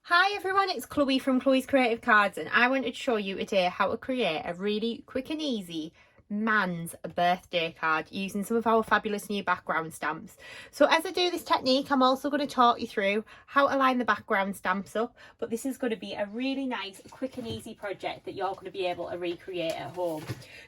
Hi everyone, it's Chloe from Chloe's Creative Cards, and I wanted to show you today how to create a really quick and easy man's birthday card using some of our fabulous new background stamps. So as I do this technique, I'm also going to talk you through how to line the background stamps up, but this is going to be a really nice quick and easy project that you're going to be able to recreate at home.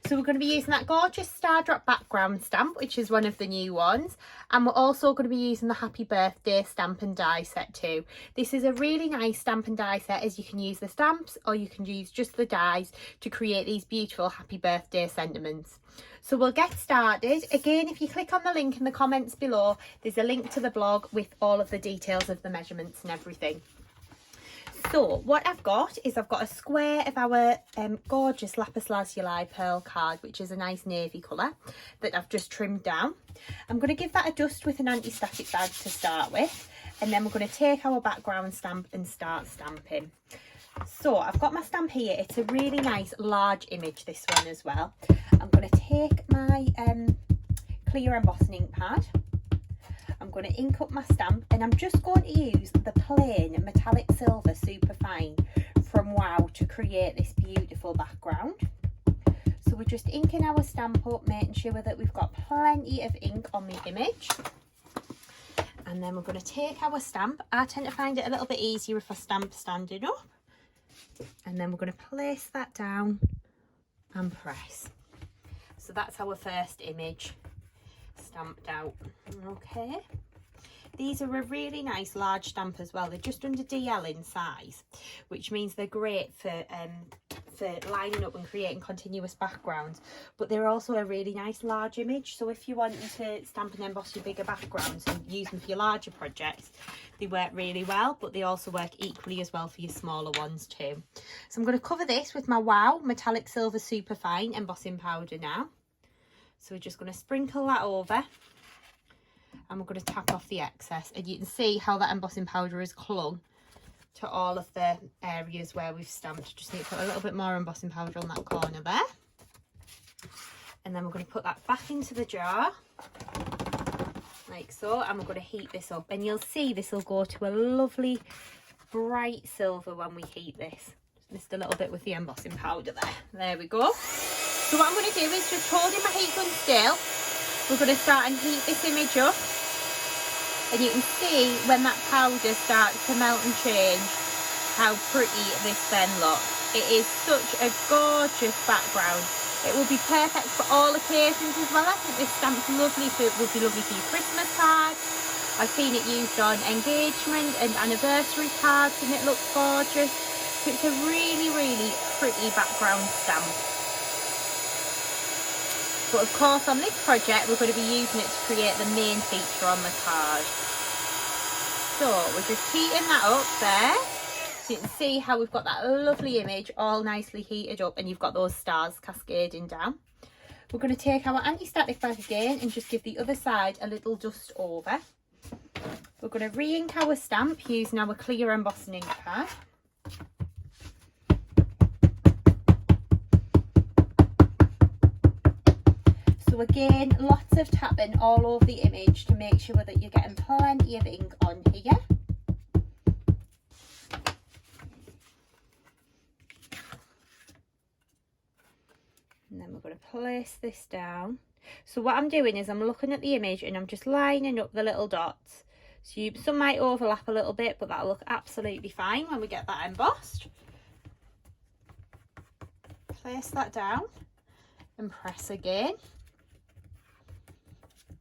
So we're going to be using that gorgeous Stardrop background stamp, which is one of the new ones, and we're also going to be using the Happy Birthday stamp and die set too. This is a really nice stamp and die set, as you can use the stamps or you can use just the dies to create these beautiful happy birthday sentiments. So we'll get started. Again, if you click on the link in the comments below, there's a link to the blog with all of the details of the measurements and everything. So what I've got is I've got a square of our gorgeous lapis lazuli pearl card, which is a nice navy colour that I've just trimmed down. I'm going to give that a dust with an anti-static bag to start with, and then we're going to take our background stamp and start stamping. So I've got my stamp here. It's a really nice large image, this one as well. I'm going to take my clear embossing ink pad. I'm going to ink up my stamp, and I'm just going to use the plain metallic silver Superfine from Wow to create this beautiful background. So we're just inking our stamp up, making sure that we've got plenty of ink on the image. And then we're going to take our stamp. I tend to find it a little bit easier if I stamp standing up. And then we're going to place that down and press. So that's our first image stamped out. Okay, these are a really nice large stamp as well. They're just under DL in size, which means they're great for lining up and creating continuous backgrounds, but they're also a really nice large image. So if you want to stamp and emboss your bigger backgrounds and use them for your larger projects, they work really well, but they also work equally as well for your smaller ones too. So I'm going to cover this with my Wow metallic silver Superfine embossing powder now. So we're just going to sprinkle that over, and we're going to tap off the excess, and you can see how that embossing powder has clung to all of the areas where we've stamped. Just need to put a little bit more embossing powder on that corner there, and then we're going to put that back into the jar like so, and we're going to heat this up, and you'll see this will go to a lovely bright silver when we heat this. Just missed a little bit with the embossing powder there we go. So what I'm going to do is just holding my heat gun still, we're going to start and heat this image up, and you can see when that powder starts to melt and change how pretty this then looks. It is such a gorgeous background. It will be perfect for all occasions as well. I think this stamp's lovely would be lovely for your Christmas cards. I've seen it used on engagement and anniversary cards, and it looks gorgeous. So it's a really, really pretty background stamp. But of course on this project we're going to be using it to create the main feature on the card. So we're just heating that up there. So you can see how we've got that lovely image all nicely heated up, and you've got those stars cascading down. We're going to take our anti-static bag again and just give the other side a little dust over. We're going to re-ink our stamp using our clear embossing ink pad. So again, lots of tapping all over the image to make sure that you're getting plenty of ink on here. And then we're going to place this down. So what I'm doing is I'm looking at the image and I'm just lining up the little dots. So some might overlap a little bit, but that'll look absolutely fine when we get that embossed. Place that down and press again.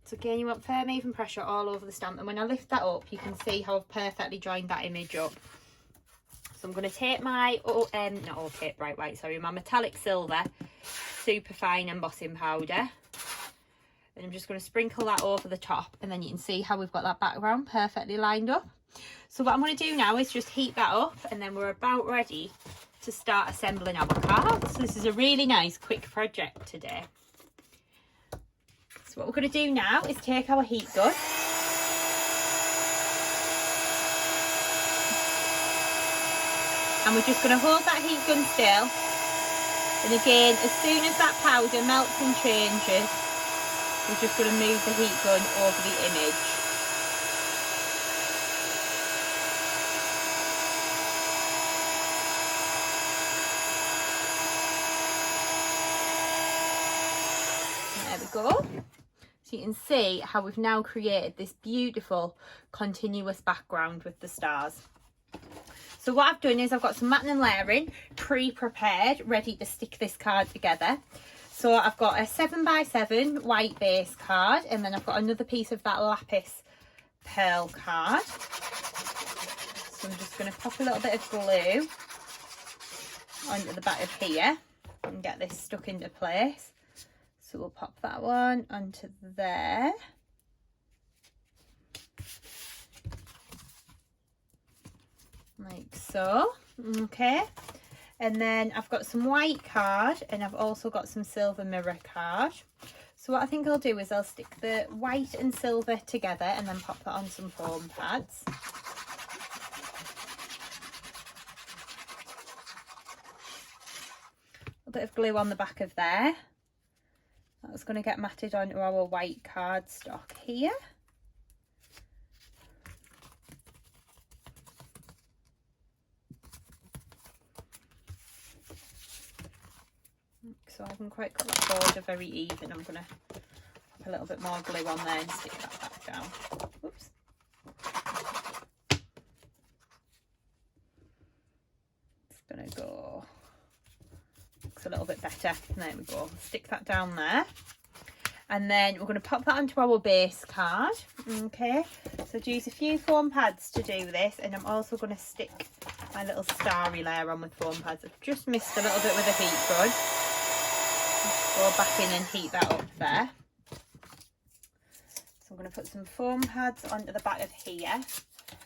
So again, you want firm, even pressure all over the stamp, and when I lift that up you can see how I've perfectly joined that image up. So I'm going to take my my metallic silver Superfine embossing powder, and I'm just going to sprinkle that over the top, and then you can see how we've got that background perfectly lined up. So what I'm going to do now is just heat that up, and then we're about ready to start assembling our cards. So this is a really nice quick project today. So what we're going to do now is take our heat gun, and we're just going to hold that heat gun still, and again as soon as that powder melts and changes, we're just going to move the heat gun over the image. we go. So you can see how we've now created this beautiful continuous background with the stars. So what I've done is I've got some matting and layering pre-prepared, ready to stick this card together. So I've got a 7x7 white base card, and then I've got another piece of that lapis pearl card. So I'm just going to pop a little bit of glue onto the back of here and get this stuck into place. So we'll pop that one onto there. Like so. Okay. And then I've got some white card, and I've also got some silver mirror card. So what I think I'll do is I'll stick the white and silver together and then pop that on some foam pads. A bit of glue on the back of there. That's going to get matted onto our white cardstock here. So I haven't quite got that border very even. I'm going to pop a little bit more glue on there and stick that back down. Oops. It's going to go, looks a little bit better. There we go. Stick that down there. And then we're going to pop that onto our base card. Okay. So I've used a few foam pads to do this, and I'm also going to stick my little starry layer on with foam pads. I've just missed a little bit with a heat gun. Go back in and heat that up there. So I'm going to put some foam pads onto the back of here.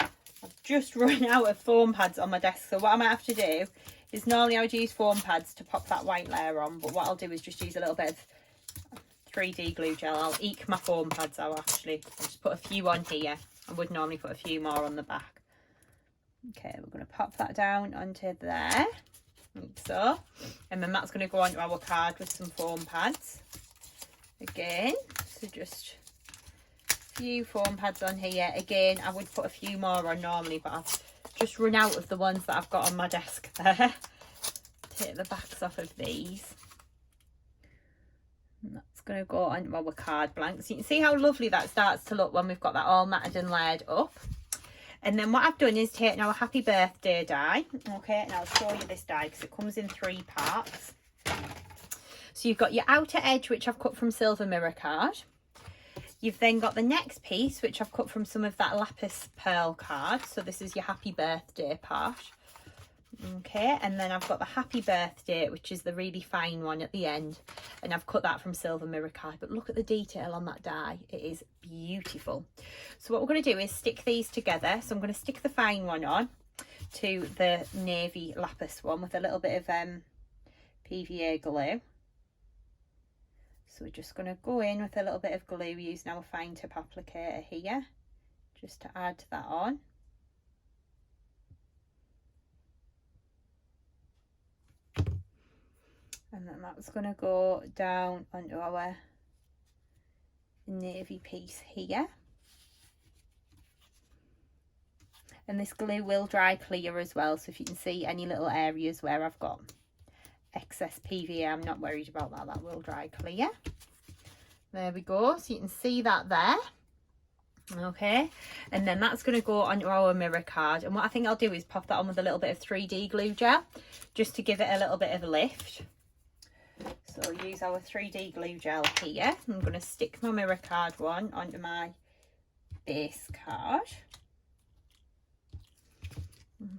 I've just run out of foam pads on my desk, so what I might have to do is, normally I would use foam pads to pop that white layer on, but what I'll do is just use a little bit of 3D glue gel. I'll eke my foam pads out actually. I'll just put a few on here. I would normally put a few more on the back. Okay, we're going to pop that down onto there. Like so, and then that's going to go onto our card with some foam pads again. So just a few foam pads on here again. I would put a few more on normally, but I've just run out of the ones that I've got on my desk there. Take the backs off of these, and that's going to go onto our card blanks. You can see how lovely that starts to look when we've got that all matted and layered up. And then what I've done is taken our happy birthday die, okay, and I'll show you this die because it comes in 3 parts. So you've got your outer edge, which I've cut from silver mirror card. You've then got the next piece, which I've cut from some of that lapis pearl card. So this is your happy birthday part. Okay, and then I've got the happy birthday, which is the really fine one at the end, and I've cut that from silver mirror card. But look at the detail on that die, it is beautiful. So what we're going to do is stick these together. So I'm going to stick the fine one on to the navy lapis one with a little bit of PVA glue. So we're just going to go in with a little bit of glue using our fine tip applicator here, just to add that on. And then that's going to go down onto our navy piece here. And this glue will dry clear as well, so if you can see any little areas where I've got excess PVA, I'm not worried about that. That will dry clear. There we go, so you can see that there. Okay, and then that's going to go onto our mirror card, and what I think I'll do is pop that on with a little bit of 3D glue gel just to give it a little bit of a lift. So I'll use our 3D glue gel here. I'm going to stick my mirror card one onto my base card.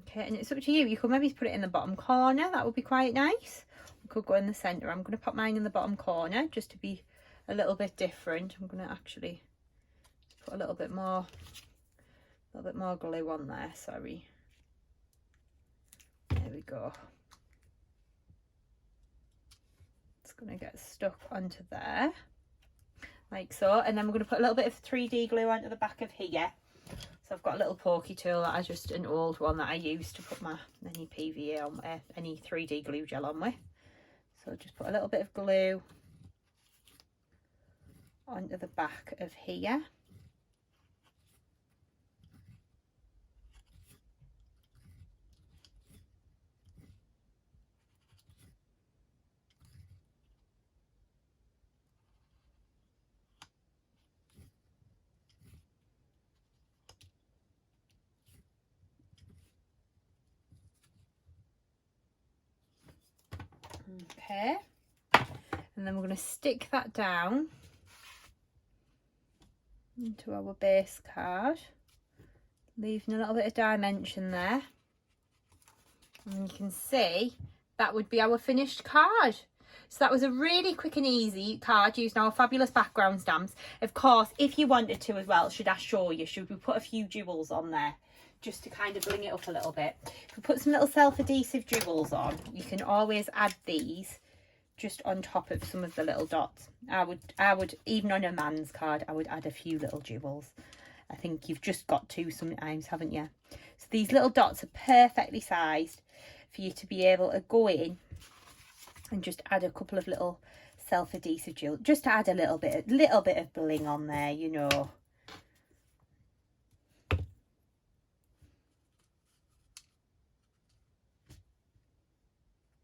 Okay, and it's up to you. You could maybe put it in the bottom corner. That would be quite nice. We could go in the centre. I'm going to put mine in the bottom corner just to be a little bit different. I'm going to actually put a little bit more glue on there. Sorry. There we go. Going to get stuck onto there like so, and then we're going to put a little bit of 3D glue onto the back of here. So I've got a little pokey tool that I just, an old one that I use to put my any PVA on, any 3D glue gel on with. So just put a little bit of glue onto the back of here. Okay, and then we're going to stick that down into our base card, leaving a little bit of dimension there, and you can see that would be our finished card. So that was a really quick and easy card using our fabulous background stamps. Of course, if you wanted to as well, should I show you, should we put a few jewels on there just to kind of bling it up a little bit? If we put some little self-adhesive jewels on, you can always add these just on top of some of the little dots. I would even on a man's card, I would add a few little jewels. I think you've just got to sometimes, haven't you? So these little dots are perfectly sized for you to be able to go in and just add a couple of little self-adhesive jewels, just to add a little bit of bling on there, you know.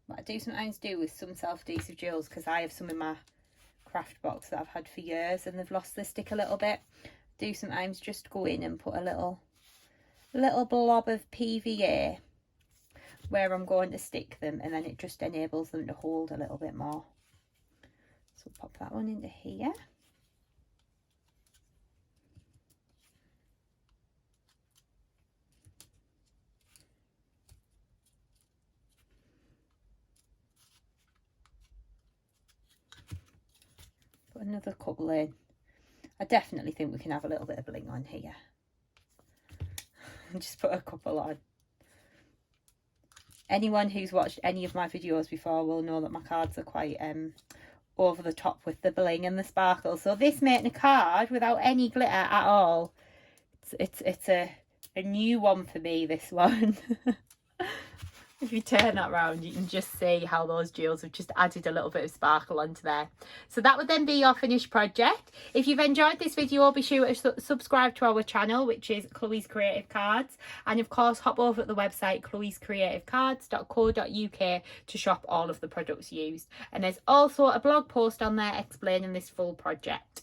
What I do sometimes do with some self-adhesive jewels, because I have some in my craft box that I've had for years and they've lost their stick a little bit, I do sometimes just go in and put a little blob of PVA where I'm going to stick them, and then it just enables them to hold a little bit more. So pop that one into here. Put another couple in. I definitely think we can have a little bit of bling on here. Just put a couple on. Anyone who's watched any of my videos before will know that my cards are quite over the top with the bling and the sparkle. So this making a card without any glitter at all, it's a new one for me, this one. If you turn that round, you can just see how those jewels have just added a little bit of sparkle onto there. So that would then be your finished project. If you've enjoyed this video, be sure to subscribe to our channel, which is Chloe's Creative Cards. And of course, hop over to the website chloescreativecards.co.uk to shop all of the products used. And there's also a blog post on there explaining this full project.